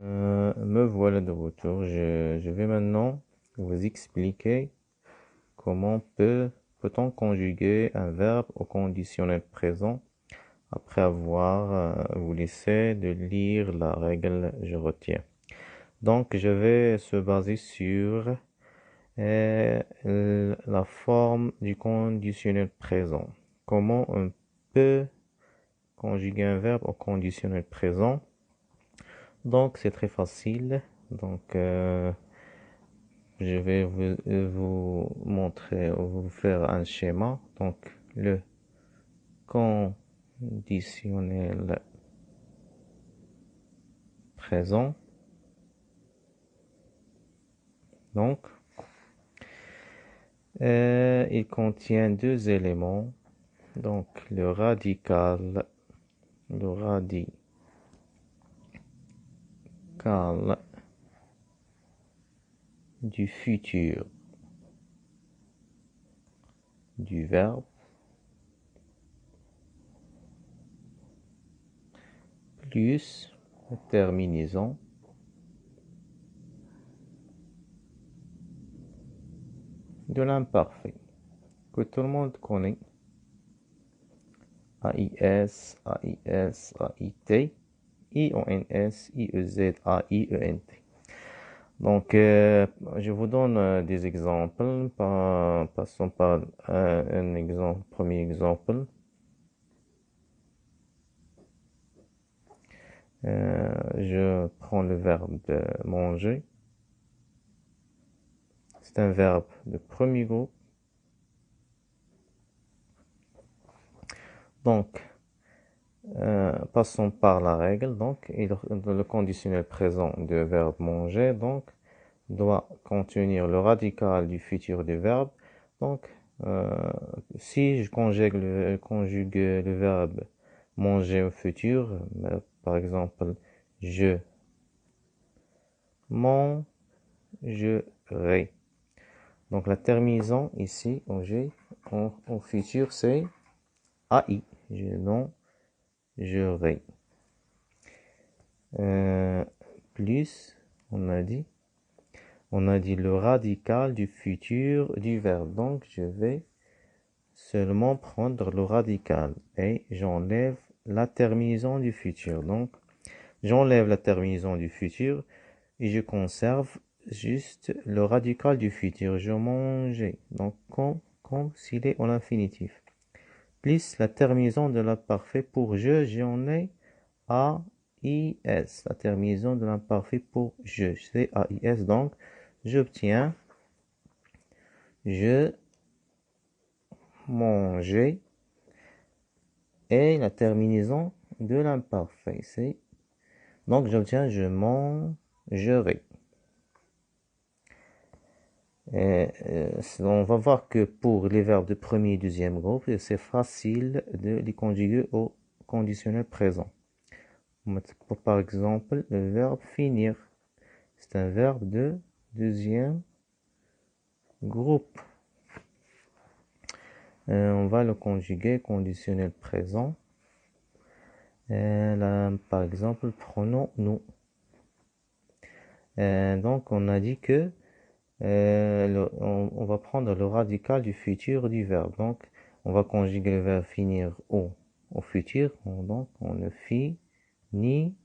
Me voilà de retour. Je vais maintenant vous expliquer comment peut-on conjuguer un verbe au conditionnel présent après avoir vous laissé de lire la règle je retiens. Donc, je vais se baser sur la forme du conditionnel présent. Comment on peut conjuguer un verbe au conditionnel présent? Donc, c'est très facile. Donc, je vais vous montrer, vous faire un schéma. Donc, le conditionnel présent. Donc, il contient deux éléments. Donc, le radical du futur du verbe plus la terminaison de l'imparfait que tout le monde connaît. AIS, AIS, AIT, IONS, IEZ, AIENT. Donc, je vous donne des exemples. Passons par un exemple, premier exemple. Je prends le verbe de manger. C'est un verbe de premier groupe. Donc, passons par la règle. Donc, le conditionnel présent du verbe manger, donc, doit contenir le radical du futur du verbe. Donc, si je conjugue le verbe manger au futur, par exemple, je mangerai. Donc, la terminaison ici, au futur, c'est AI. Je mangerai. Plus, on a dit le radical du futur du verbe. Donc, je vais seulement prendre le radical et j'enlève la terminaison du futur. Donc, j'enlève la terminaison du futur et je conserve juste le radical du futur. Je mangeais. Donc, comme s'il est en infinitif. Plus la terminaison de l'imparfait pour j'en ai AIS. La terminaison de l'imparfait pour c'est AIS. Donc, j'obtiens je mangeais et la terminaison de l'imparfait. C'est donc j'obtiens je mangerai. On va voir que pour les verbes de premier et deuxième groupe, c'est facile de les conjuguer au conditionnel présent. Par exemple, le verbe finir. C'est un verbe de deuxième groupe. On va le conjuguer conditionnel présent. Là, par exemple, prenons nous. Donc, on a dit que on va prendre le radical du futur du verbe. Donc, on va conjuguer le verbe finir au futur. Donc, on ne finiront.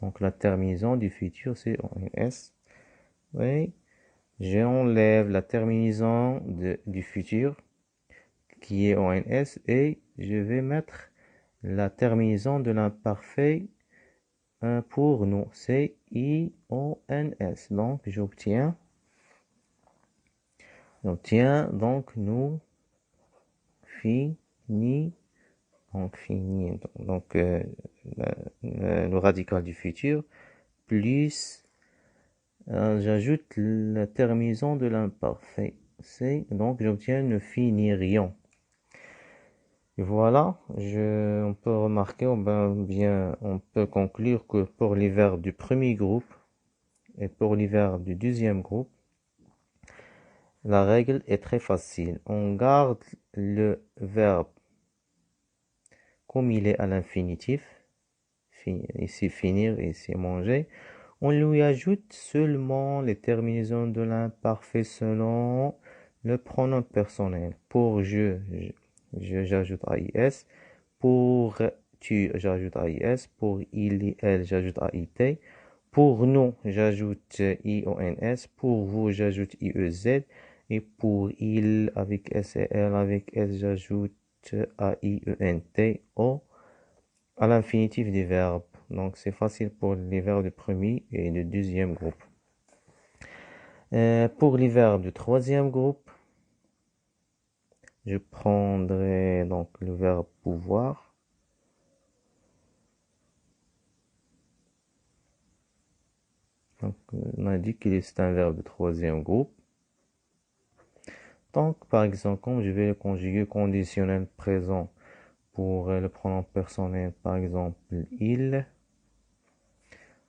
Donc, la terminaison du futur, c'est ONS. Oui. J'enlève la terminaison du futur, qui est ONS, et je vais mettre la terminaison de l'imparfait pour nous, c'est IONS. Donc, j'obtiens donc nous fini donc fini donc le radical du futur plus j'ajoute la terminaison de l'imparfait, c'est donc j'obtiens nous finirions. Et voilà, on peut remarquer, on peut conclure que pour les verbes du premier groupe et pour les verbes du deuxième groupe, la règle est très facile. On garde le verbe comme il est à l'infinitif. ici finir, ici manger. On lui ajoute seulement les terminaisons de l'imparfait selon le pronom personnel. Pour j'ajoute AIS. Pour tu, j'ajoute AIS. Pour il, elle, j'ajoute AIT. Pour nous, j'ajoute IONS. Pour vous, j'ajoute IEZ. Et pour il, avec S et elle, avec S, j'ajoute AIENT à l'infinitif des verbes. Donc, c'est facile pour les verbes du premier et du deuxième groupe. Pour les verbes du troisième groupe, je prendrai donc le verbe pouvoir. Donc, on a dit qu'il est un verbe de troisième groupe. Donc, par exemple, comme je vais le conjuguer conditionnel présent pour le pronom personnel, par exemple, il.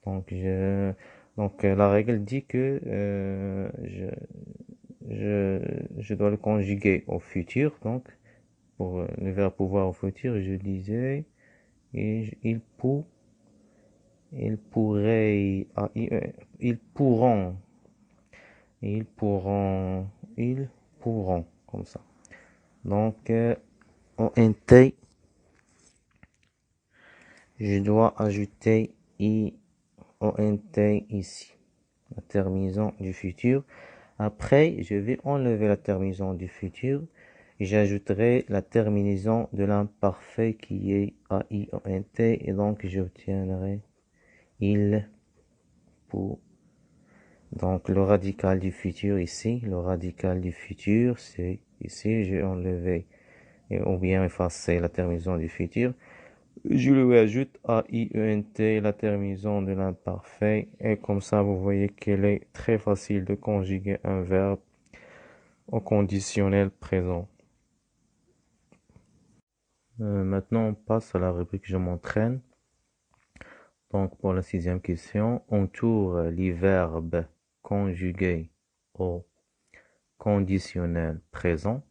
Donc, la règle dit que je dois le conjuguer au futur. Donc, pour le verbe pouvoir au futur, je disais, il pourrait, ils pourront, ils pourront, ils pourront, comme ça. Donc, ONT, je dois ajouter IONT ici, la terminaison du futur. Après, je vais enlever la terminaison du futur et j'ajouterai la terminaison de l'imparfait qui est AIONT et donc j'obtiendrai il pour. Donc le radical du futur ici, le radical du futur, c'est ici, j'ai enlevé ou bien effacé la terminaison du futur. Je lui ajoute AIENT, la terminaison de l'imparfait, et comme ça vous voyez qu'elle est très facile de conjuguer un verbe au conditionnel présent. Maintenant on passe à la rubrique je m'entraîne. Donc pour la sixième question, on tourne les verbes conjugués au conditionnel présent.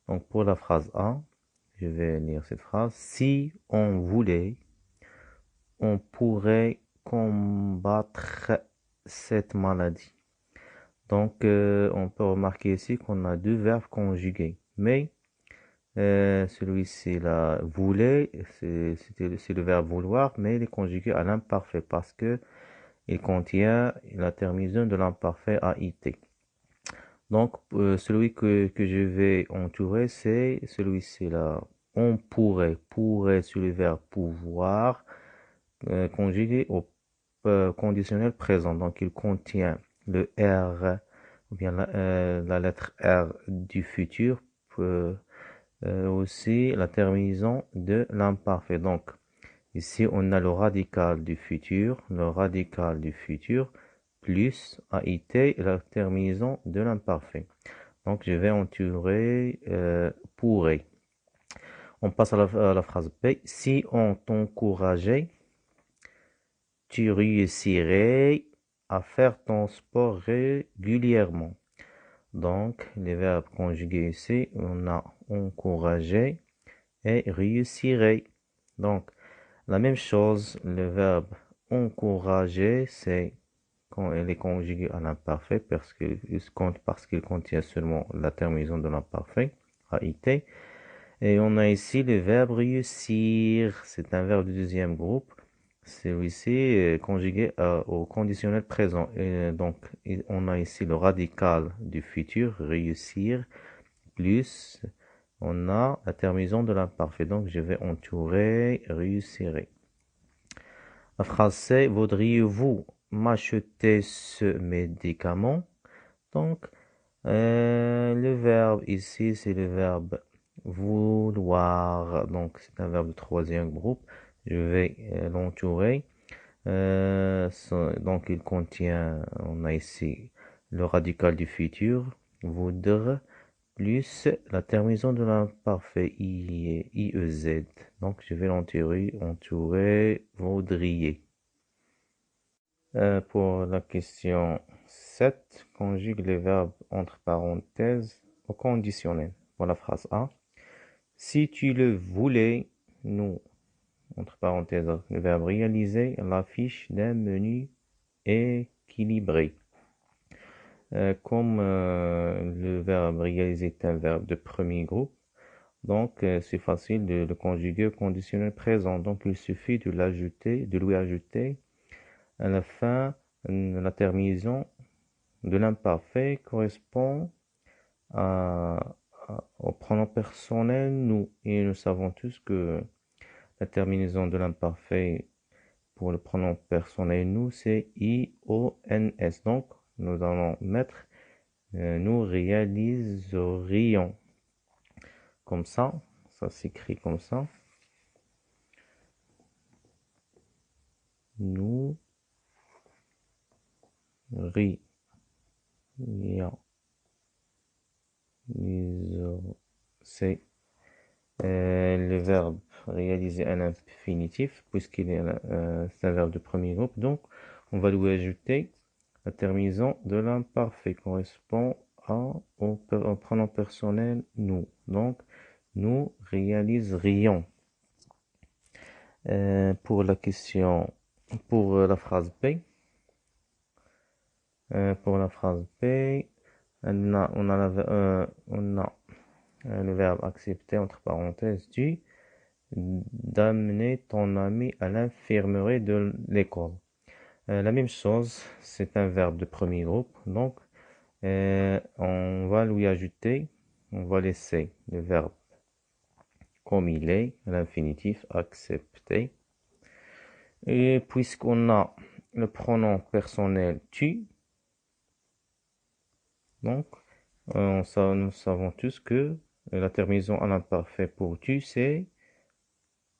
Donc pour la phrase A, je vais lire cette phrase. Si on voulait, on pourrait combattre cette maladie. Donc on peut remarquer ici qu'on a deux verbes conjugués. Mais celui-ci là, voulait, c'est le verbe vouloir, mais il est conjugué à l'imparfait parce que il contient la terminaison de l'imparfait AIT. Donc, celui que je vais entourer, c'est celui-ci là. On pourrait sur le verbe pouvoir, conjugué au conditionnel présent. Donc, il contient le R, ou bien la lettre R du futur, aussi la terminaison de l'imparfait. Donc, ici, on a le radical du futur, plus AIT, la terminaison de l'imparfait. Donc, je vais entourer pourrait. On passe à la phrase B. Si on t'encourageait, tu réussirais à faire ton sport régulièrement. Donc, les verbes conjugués ici, on a encourager et réussirait. Donc, la même chose, le verbe encourager, c'est quand elle est conjuguée à l'imparfait parce qu'il contient seulement la terminaison de l'imparfait, AIT. Et on a ici le verbe réussir, c'est un verbe du deuxième groupe. Celui-ci est conjugué au conditionnel présent. Et donc, on a ici le radical du futur, réussir, plus on a la terminaison de l'imparfait. Donc, je vais entourer, réussirai. La phrase c'est, voudriez-vous m'acheter ce médicament? Donc, le verbe ici, c'est le verbe vouloir. Donc, c'est un verbe de troisième groupe. Je vais l'entourer. Donc, il contient, on a ici le radical du futur, voudre, plus la terminaison de l'imparfait IEZ. Donc, je vais entourer voudriez. Pour la question 7, conjugue les verbes entre parenthèses au conditionnel. Pour la phrase A. Si tu le voulais, nous entre parenthèses, le verbe réaliser l'affiche d'un menu équilibré. Comme le verbe réaliser est un verbe de premier groupe, donc c'est facile de le conjuguer au conditionnel présent. Donc il suffit de lui ajouter à la fin la terminaison de l'imparfait correspond au pronom personnel nous. Et nous savons tous que la terminaison de l'imparfait pour le pronom personnel nous, c'est IONS. Donc, nous allons mettre nous réaliserions. Comme ça s'écrit comme ça. Nous c'est le verbe réaliser un infinitif, puisqu'il est c'est un verbe de premier groupe. Donc, on va lui ajouter la terminaison de l'imparfait correspond au pronom personnel nous. Donc, nous réaliserions. Pour la question, pour la phrase B, on a le verbe accepter entre parenthèses d'amener ton ami à l'infirmerie de l'école. La même chose, c'est un verbe de premier groupe, donc on va lui ajouter, on va laisser le verbe comme il est, l'infinitif accepter. Et puisqu'on a le pronom personnel tu, donc nous savons tous que la terminaison à l'imparfait pour tu, c'est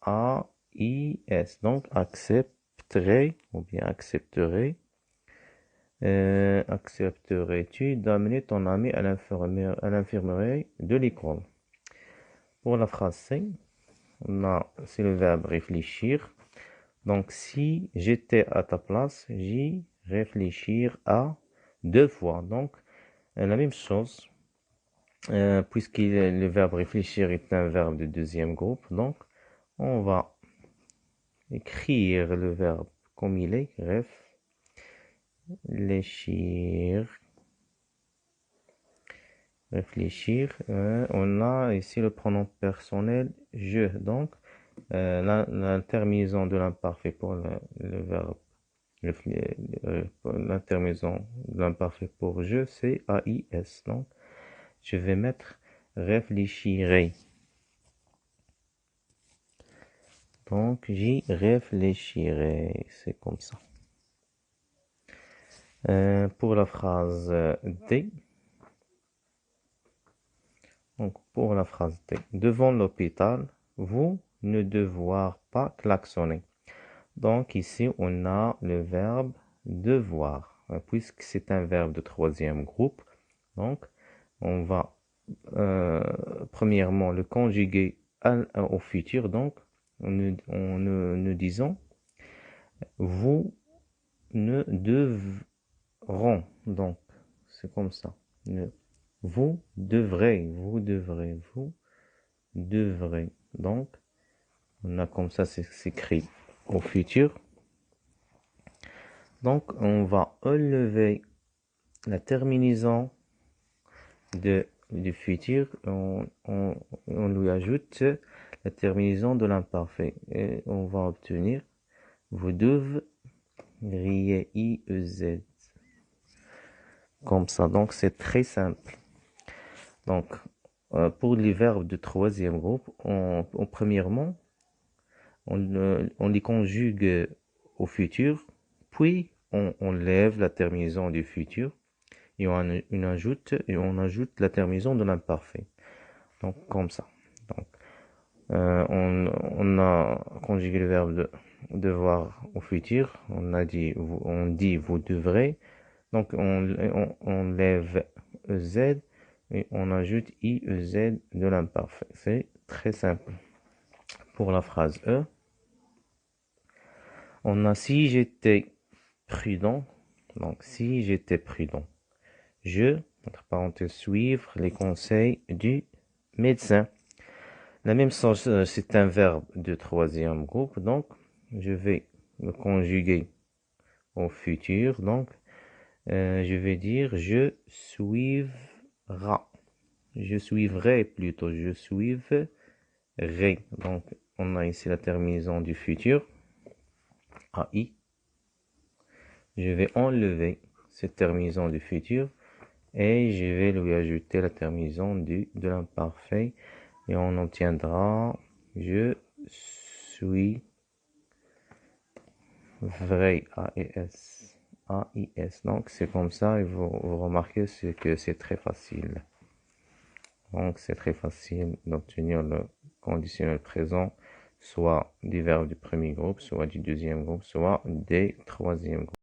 AIS. Donc accepterai ou bien accepterai. Accepterais-tu d'amener ton ami à l'infirmerie de l'école? Pour la phrase C, c'est le verbe réfléchir. Donc si j'étais à ta place, j'y réfléchir à deux fois. Donc la même chose, puisque le verbe réfléchir est un verbe de deuxième groupe, donc on va écrire le verbe comme il est, réfléchir. On a ici le pronom personnel je. Donc la terminaison de l'imparfait pour le verbe, la terminaison de l'imparfait pour je, c'est AIS. Donc je vais mettre réfléchirai. Donc j'y réfléchirai. C'est comme ça. Pour la phrase D. Donc pour la phrase D. Devant l'hôpital, vous ne devoir pas klaxonner. Donc ici on a le verbe devoir, puisque c'est un verbe de troisième groupe. Donc on va premièrement le conjuguer au futur. Donc nous disons vous ne devront. Donc c'est comme ça. Vous devrez. Donc on a comme ça, c'est écrit au futur. Donc on va enlever la terminaison du futur, on lui ajoute la terminaison de l'imparfait et on va obtenir vous devriez IEZ. Comme ça, donc c'est très simple. Donc pour les verbes de troisième groupe, premièrement, on les conjugue au futur, puis on lève la terminaison du futur et on ajoute la terminaison de l'imparfait. Donc comme ça. Donc on a conjugué le verbe de devoir au futur. On dit vous devrez. Donc on lève EZ et on ajoute IEZ de l'imparfait. C'est très simple. Pour la phrase E, on a si j'étais prudent. Donc si j'étais prudent, je, entre parenthèses, suivre les conseils du médecin. La même chose, c'est un verbe de troisième groupe, donc je vais le conjuguer au futur. Donc, je vais dire je suivra. Je suivrai plutôt. Je suivrai. Donc, on a ici la terminaison du futur. AI. Je vais enlever cette terminaison du futur et je vais lui ajouter la terminaison de l'imparfait et on obtiendra je suis vrai AES. AIS. Donc c'est comme ça et vous remarquez que c'est très facile. Donc c'est très facile d'obtenir le conditionnel présent, soit du verbe du premier groupe, soit du deuxième groupe, soit des troisième groupe.